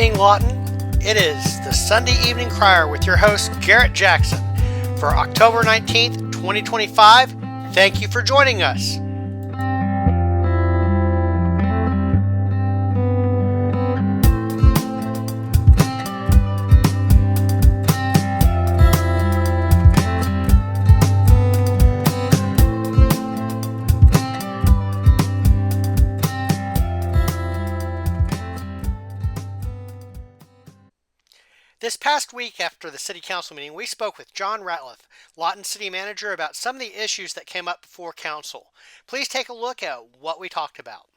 evening, Lawton. It is the Sunday Evening Crier with your host, Garrett Jackson, for October 19th, 2025. Thank you for joining us. This past week after the City Council meeting, we spoke with John Ratliff, Lawton City Manager, about some of the issues that came up before Council. Please take a look at what we talked about.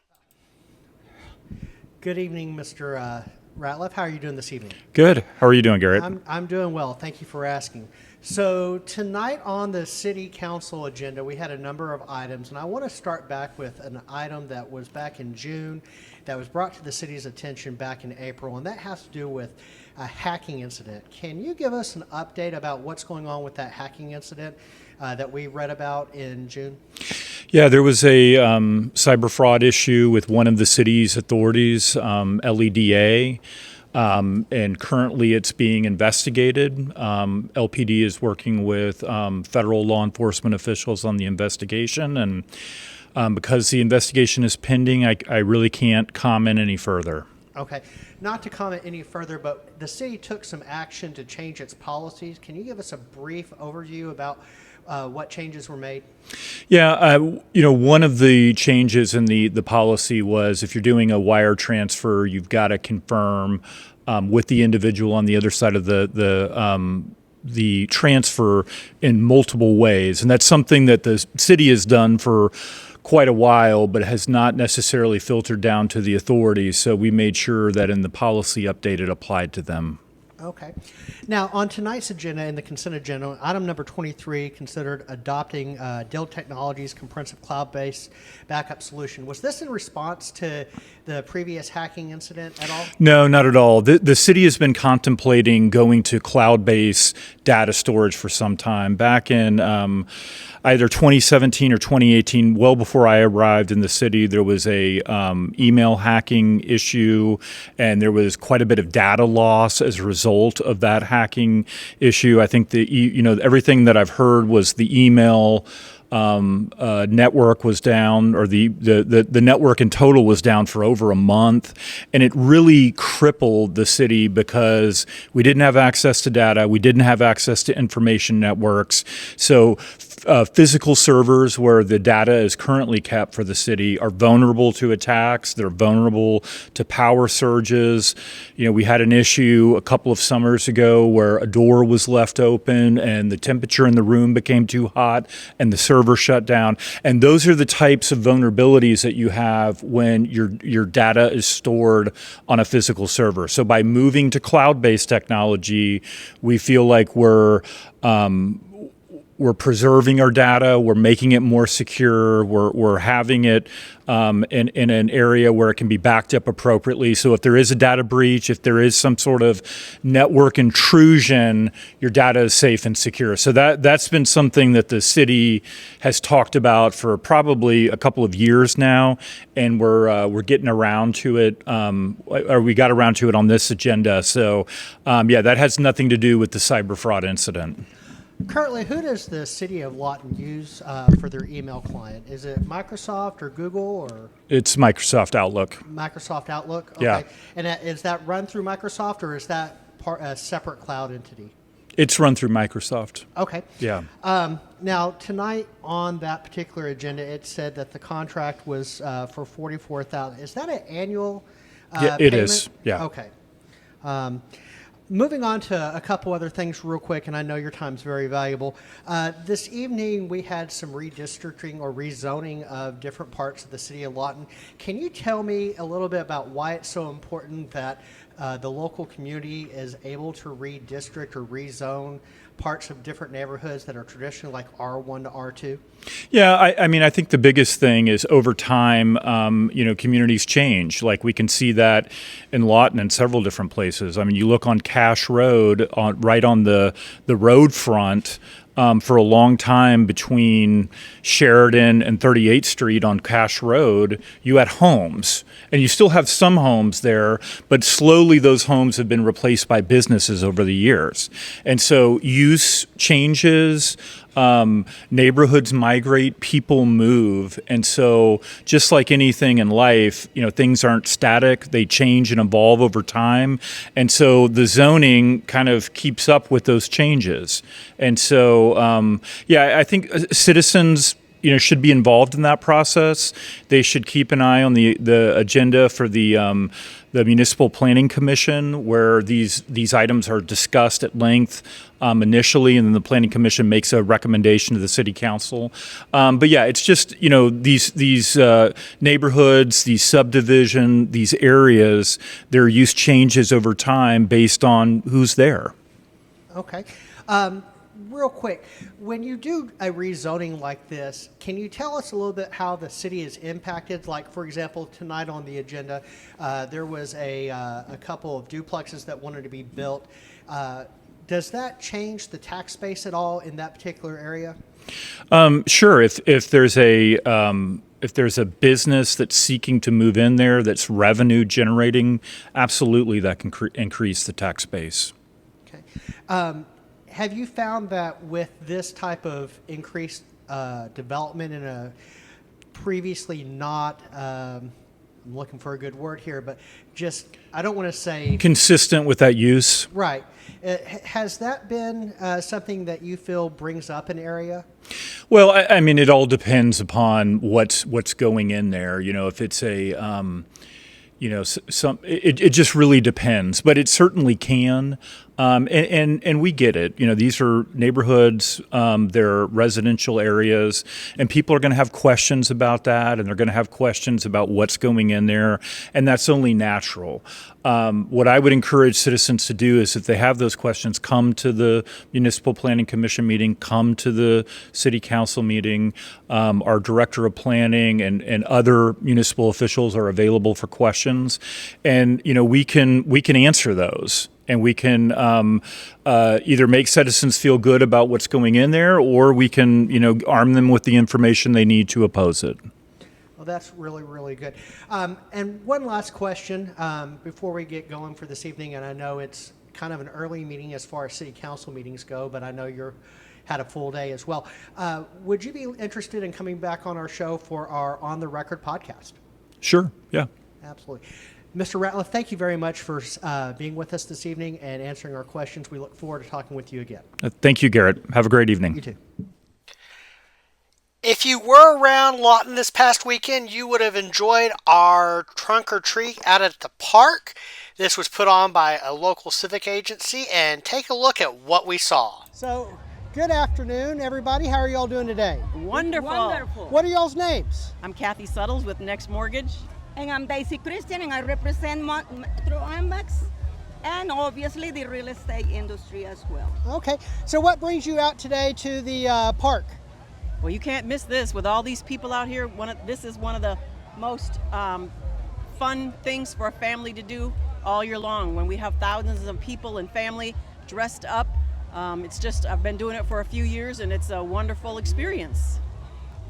Good evening, Mr. Ratliff. How are you doing this evening? Good. How are you doing, Garrett? I'm doing well. Thank you for asking. So tonight on the City Council agenda, we had a number of items, and I want to start back with an item that was back in June that was brought to the city's attention back in April, and that has to do with a hacking incident. Can you give us an update about what's going on with that hacking incident that we read about in June? Yeah, there was a cyber fraud issue with one of the city's authorities, LEDA. And currently it's being investigated. LPD is working with federal law enforcement officials on the investigation. And because the investigation is pending, I really can't comment any further. Okay. Not to comment any further, but the city took some action to change its policies. Can you give us a brief overview about what changes were made? Yeah, one of the changes in the policy was if you're doing a wire transfer, you've got to confirm with the individual on the other side of the transfer in multiple ways. And that's something that the city has done for quite a while, but has not necessarily filtered down to the authorities. So we made sure that in the policy update it applied to them. Okay. Now, on tonight's agenda, in the consent agenda, item number 23 considered adopting Dell Technologies' comprehensive cloud-based backup solution. Was this in response to the previous hacking incident at all? No, not at all. The city has been contemplating going to cloud-based data storage for some time. Back in either 2017 or 2018, well before I arrived in the city, there was a email hacking issue, and there was quite a bit of data loss as a result of that hacking issue. I think everything that I've heard was the email network was down, or the network in total was down for over a month, and it really crippled the city because we didn't have access to data, we didn't have access to information networks. So physical servers where the data is currently kept for the city are vulnerable to attacks. They're vulnerable to power surges. We had an issue a couple of summers ago where a door was left open and the temperature in the room became too hot and the server shut down. And those are the types of vulnerabilities that you have when your data is stored on a physical server. So by moving to cloud-based technology, we feel like we're preserving our data, we're making it more secure, we're having it in an area where it can be backed up appropriately. So if there is a data breach, if there is some sort of network intrusion, your data is safe and secure. So that's been something that the city has talked about for probably a couple of years now, and we're getting around to it, or we got around to it on this agenda. So that has nothing to do with the cyber fraud incident. Currently, who does the city of Lawton use for their email client? Is it Microsoft or Google or? It's Microsoft Outlook. Microsoft Outlook? Okay. Yeah. And is that run through Microsoft, or is that a separate cloud entity? It's run through Microsoft. Okay. Yeah. Now, tonight on that particular agenda, it said that the contract was for $44,000. Is that an annual yeah, it payment? is. Yeah. Okay. Moving on to a couple other things real quick, and I know your time's very valuable. This evening we had some redistricting or rezoning of different parts of the city of Lawton. Can you tell me a little bit about why it's so important that the local community is able to redistrict or rezone parts of different neighborhoods that are traditionally like R1 to R2? Yeah, I think the biggest thing is over time, communities change. Like we can see that in Lawton and several different places. I mean, you look on Cash Road, right on the road front, for a long time between Sheridan and 38th Street on Cash Road, you had homes. And you still have some homes there, but slowly those homes have been replaced by businesses over the years. And so use changes, neighborhoods migrate, people move. And so just like anything in life, things aren't static, they change and evolve over time. And so the zoning kind of keeps up with those changes. And so, I think citizens should be involved in that process. They should keep an eye on the agenda for the Municipal Planning Commission, where these items are discussed at length initially, and then the Planning Commission makes a recommendation to the City Council. It's just these neighborhoods, these subdivision, these areas, their use changes over time based on who's there. Okay. Real quick, when you do a rezoning like this, can you tell us a little bit how the city is impacted? Like, for example, tonight on the agenda, there was a couple of duplexes that wanted to be built. Does that change the tax base at all in that particular area? Sure. If there's a business that's seeking to move in there that's revenue generating, absolutely that can increase the tax base. Okay. Have you found that with this type of increased development in a previously not, I'm looking for a good word here, but just, I don't want to say... consistent with that use? Right. Has that been something that you feel brings up an area? Well, I mean, it all depends upon what's going in there. If it's a... it just really depends, but it certainly can. And we get it. These are neighborhoods, they're residential areas, and people are going to have questions about that, and they're going to have questions about what's going in there, and that's only natural. What I would encourage citizens to do is if they have those questions, come to the Municipal Planning Commission meeting, come to the City Council meeting. Our Director of Planning and other municipal officials are available for questions, and we can answer those. And we can either make citizens feel good about what's going in there, or we can, arm them with the information they need to oppose it. Well, that's really, really good. And one last question before we get going for this evening, and I know it's kind of an early meeting as far as City Council meetings go, but I know you're had a full day as well. Would you be interested in coming back on our show for our On the Record podcast? Sure, yeah. Absolutely. Mr. Ratliff, thank you very much for being with us this evening and answering our questions. We look forward to talking with you again. Thank you, Garrett. Have a great evening. You too. If you were around Lawton this past weekend, you would have enjoyed our trunk or treat out at the park. This was put on by a local civic agency, and take a look at what we saw. So, good afternoon, everybody. How are y'all doing today? Wonderful. Wonderful. What are y'all's names? I'm Kathy Suttles with Next Mortgage. And I'm Daisy Christian, and I represent through Ambax and obviously the real estate industry as well. Okay, so what brings you out today to the park? Well, you can't miss this with all these people out here. This is one of the most fun things for a family to do all year long. When we have thousands of people and family dressed up, I've been doing it for a few years, and it's a wonderful experience.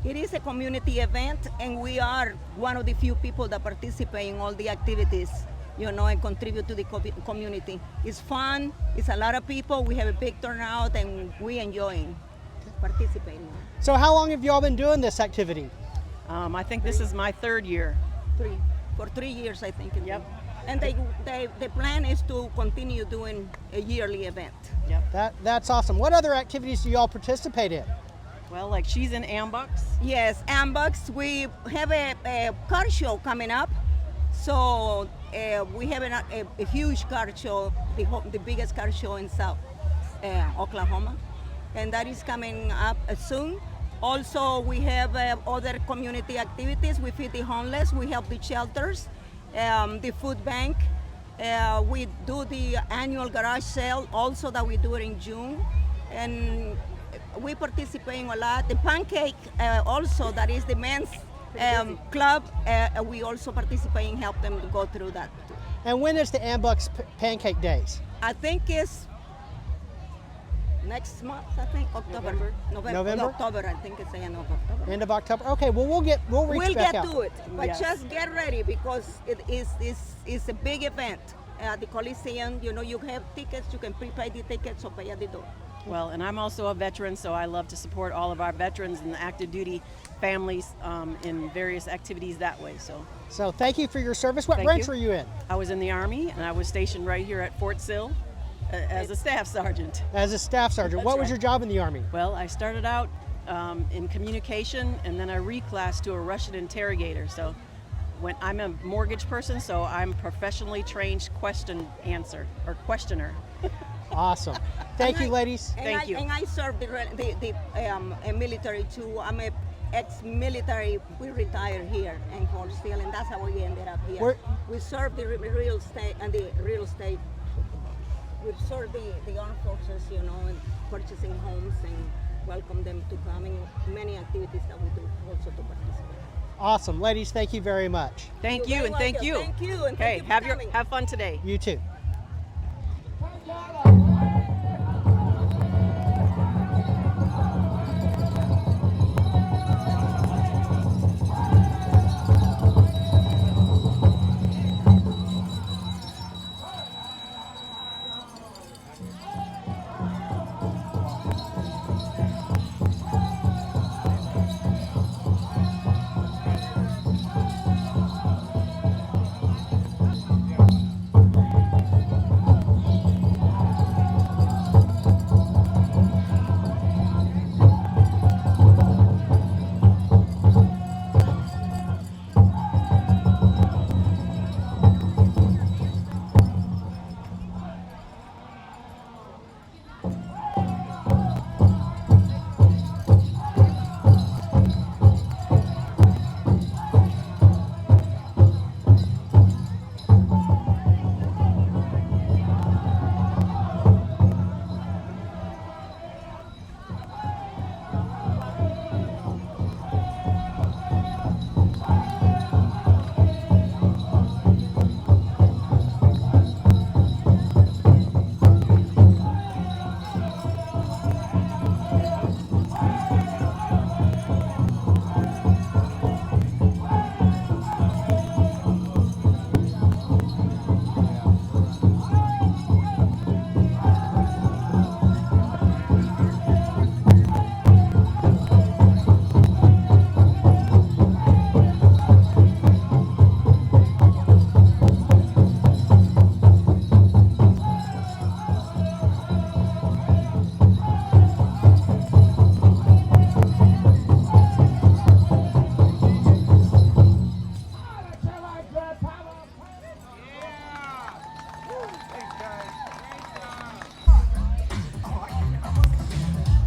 It is a community event, and we are one of the few people that participate in all the activities, and contribute to the community. It's fun, it's a lot of people, we have a big turnout, and we enjoying participating. So how long have y'all been doing this activity? I think this is my third year. For 3 years, I think. Yep. And the plan is to continue doing a yearly event. Yep. That's awesome. What other activities do y'all participate in? Well, like she's in Ambox. Yes, Ambox. We have a car show coming up. So we have a huge car show, the biggest car show in South Oklahoma. And that is coming up soon. Also, we have other community activities. We feed the homeless. We help the shelters, the food bank. We do the annual garage sale also that we do it in June. And we participate in a lot. The pancake also, that is the men's club, we also participate and help them to go through that. And when is the Ambucks Pancake Days? I think it's next month, I think, October. November? October, I think it's the end of October. End of October. Okay, well we'll reach We'll back get out. to it, but Yes. just get ready because it's a big event at the Coliseum. You know, you have tickets, you can prepay the tickets or pay at the door. Well, and I'm also a veteran, so I love to support all of our veterans and active duty families in various activities that way. So thank you for your service. What Thank branch you. were you in? I was in the Army, and I was stationed right here at Fort Sill as a staff sergeant. As a staff sergeant. That's What was right. your job in the Army? Well, I started out in communication, and then I reclassed to a Russian interrogator. So when I'm a mortgage person, so I'm professionally trained questioner. Awesome. Thank you, ladies. Thank you. And I served the military too. I'm a ex-military. We retired here in Fort Sill, and that's how we ended up here. We served the real estate and the real estate. We served the armed forces, you know, and purchasing homes and welcome them to come in many activities that we do also to participate. Awesome. Ladies, thank you very much. Thank You're you, and thank welcome. you. Thank you, and Okay, thank you for coming. have fun today. You too.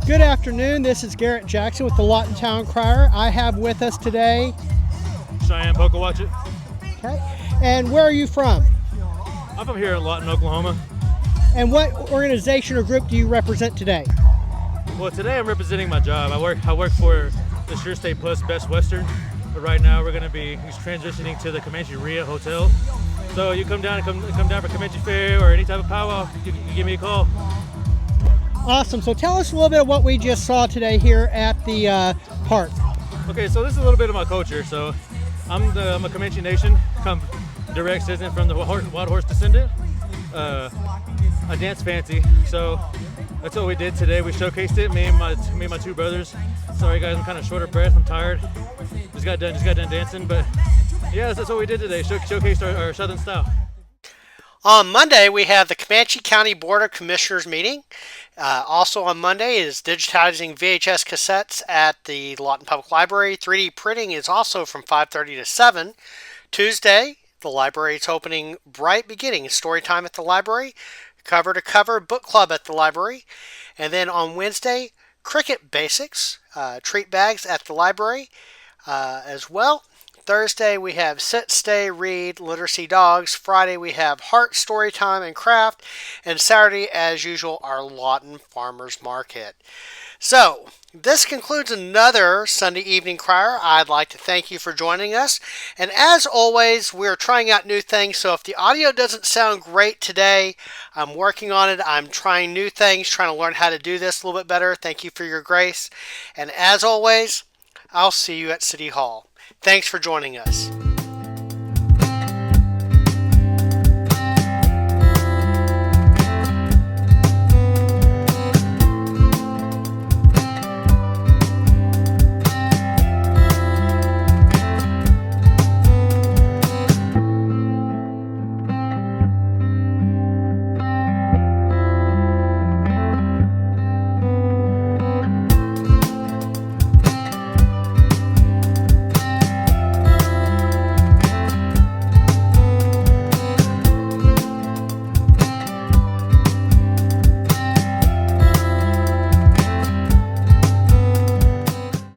Good afternoon. This is Garrett Jackson with the Lawton Town Crier. I have with us today. Cheyenne Pocawatchit. Okay. And where are you from? I'm from here in Lawton, Oklahoma. And what organization or group do you represent today? Well, today I'm representing my job. I work for the Sure State Plus Best Western, but right now we're going to be transitioning to the Comanche Ria Hotel. So you come down for Comanche Fair or any type of powwow, you give me a call. Awesome. So tell us a little bit of what we just saw today here at the park. Okay, so this is a little bit of my culture. So I'm a Comanche Nation, come direct citizen from the Wild Horse descendant. I dance fancy, so that's what we did today. We showcased it, me and my two brothers. Sorry guys, I'm kind of short of breath. I'm tired. Just got done dancing, but yeah, that's what we did today. Showcased our southern style. On Monday, we have the Comanche County Board of Commissioners meeting. Also on Monday is digitizing VHS cassettes at the Lawton Public Library. 3D printing is also from 5:30 to 7. Tuesday, the library is opening Bright Beginnings, story time at the library. Cover to cover book club at the library. And then on Wednesday, cricket basics, treat bags at the library as well. Thursday, we have Sit, Stay, Read, Literacy Dogs. Friday, we have Heart, Storytime, and Craft. And Saturday, as usual, our Lawton Farmers Market. So, this concludes another Sunday Evening Crier. I'd like to thank you for joining us. And as always, we're trying out new things. So if the audio doesn't sound great today, I'm working on it. I'm trying new things, trying to learn how to do this a little bit better. Thank you for your grace. And as always, I'll see you at City Hall. Thanks for joining us.